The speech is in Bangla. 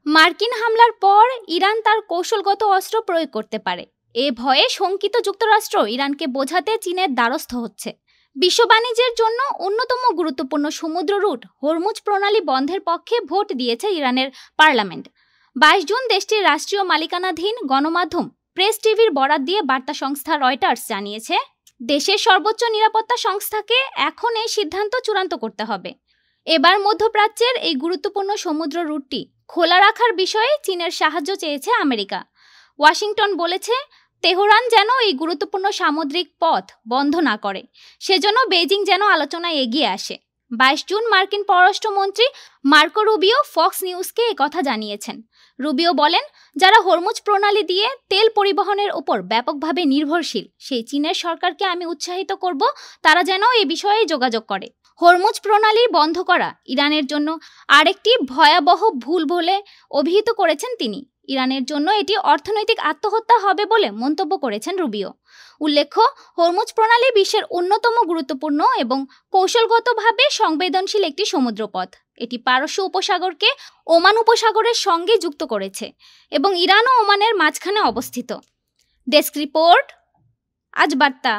মার্কিন হামলার পর ইরান তার কৌশলগত অস্ত্র প্রয়োগ করতে পারে। এ ভয়ে শঙ্কিত যুক্তরাষ্ট্র ইরানকে বোঝাতে চীনের দ্বারস্থ হচ্ছে। বিশ্ব বাণিজ্যের জন্য অন্যতম গুরুত্বপূর্ণ সমুদ্র রুট হরমুজ প্রণালী বন্ধের পক্ষে ভোট দিয়েছে ইরানের পার্লামেন্ট। 22 জুন দেশটির রাষ্ট্রীয় মালিকানাধীন গণমাধ্যম প্রেস টিভির বরাত দিয়ে বার্তা সংস্থা রয়টার্স জানিয়েছে, দেশের সর্বোচ্চ নিরাপত্তা সংস্থাকে এখন এই সিদ্ধান্ত চূড়ান্ত করতে হবে। এবার মধ্যপ্রাচ্যের এই গুরুত্বপূর্ণ সমুদ্র রুটটি খোলা রাখার বিষয়ে চীনের সাহায্য চেয়েছে আমেরিকা। ওয়াশিংটন বলেছে, তেহরান যেন এই গুরুত্বপূর্ণ সামুদ্রিক পথ বন্ধ না করে, সেজন্য বেইজিং যেন আলোচনায় এগিয়ে আসে। 22 জুন মার্কিন পররাষ্ট্রমন্ত্রী মার্কো রুবিও ফক্স নিউজকে একথা জানিয়েছেন। রুবিও বলেন, যারা হরমুজ প্রণালী দিয়ে তেল পরিবহনের উপর ব্যাপকভাবে নির্ভরশীল সেই চীনের সরকারকে আমি উৎসাহিত করব তারা যেন এ বিষয়ে যোগাযোগ করে। হরমুজ প্রণালী বন্ধ করা ইরানের জন্য আরেকটি ভয়াবহ ভুল বলে অভিহিত করেছেন তিনি। ইরানের জন্য এটি অর্থনৈতিক আত্মহত্যা হবে বলে মন্তব্য করেছেন রুবিও। উল্লেখ্য, হরমুজ প্রণালী বিশ্বের অন্যতম গুরুত্বপূর্ণ এবং কৌশলগতভাবে সংবেদনশীল একটি সমুদ্রপথ। এটি পারস্য উপসাগরকে ওমান উপসাগরের সঙ্গে যুক্ত করেছে এবং ইরান ও ওমানের মাঝখানে অবস্থিত। ডেস্ক রিপোর্ট, আজ বার্তা।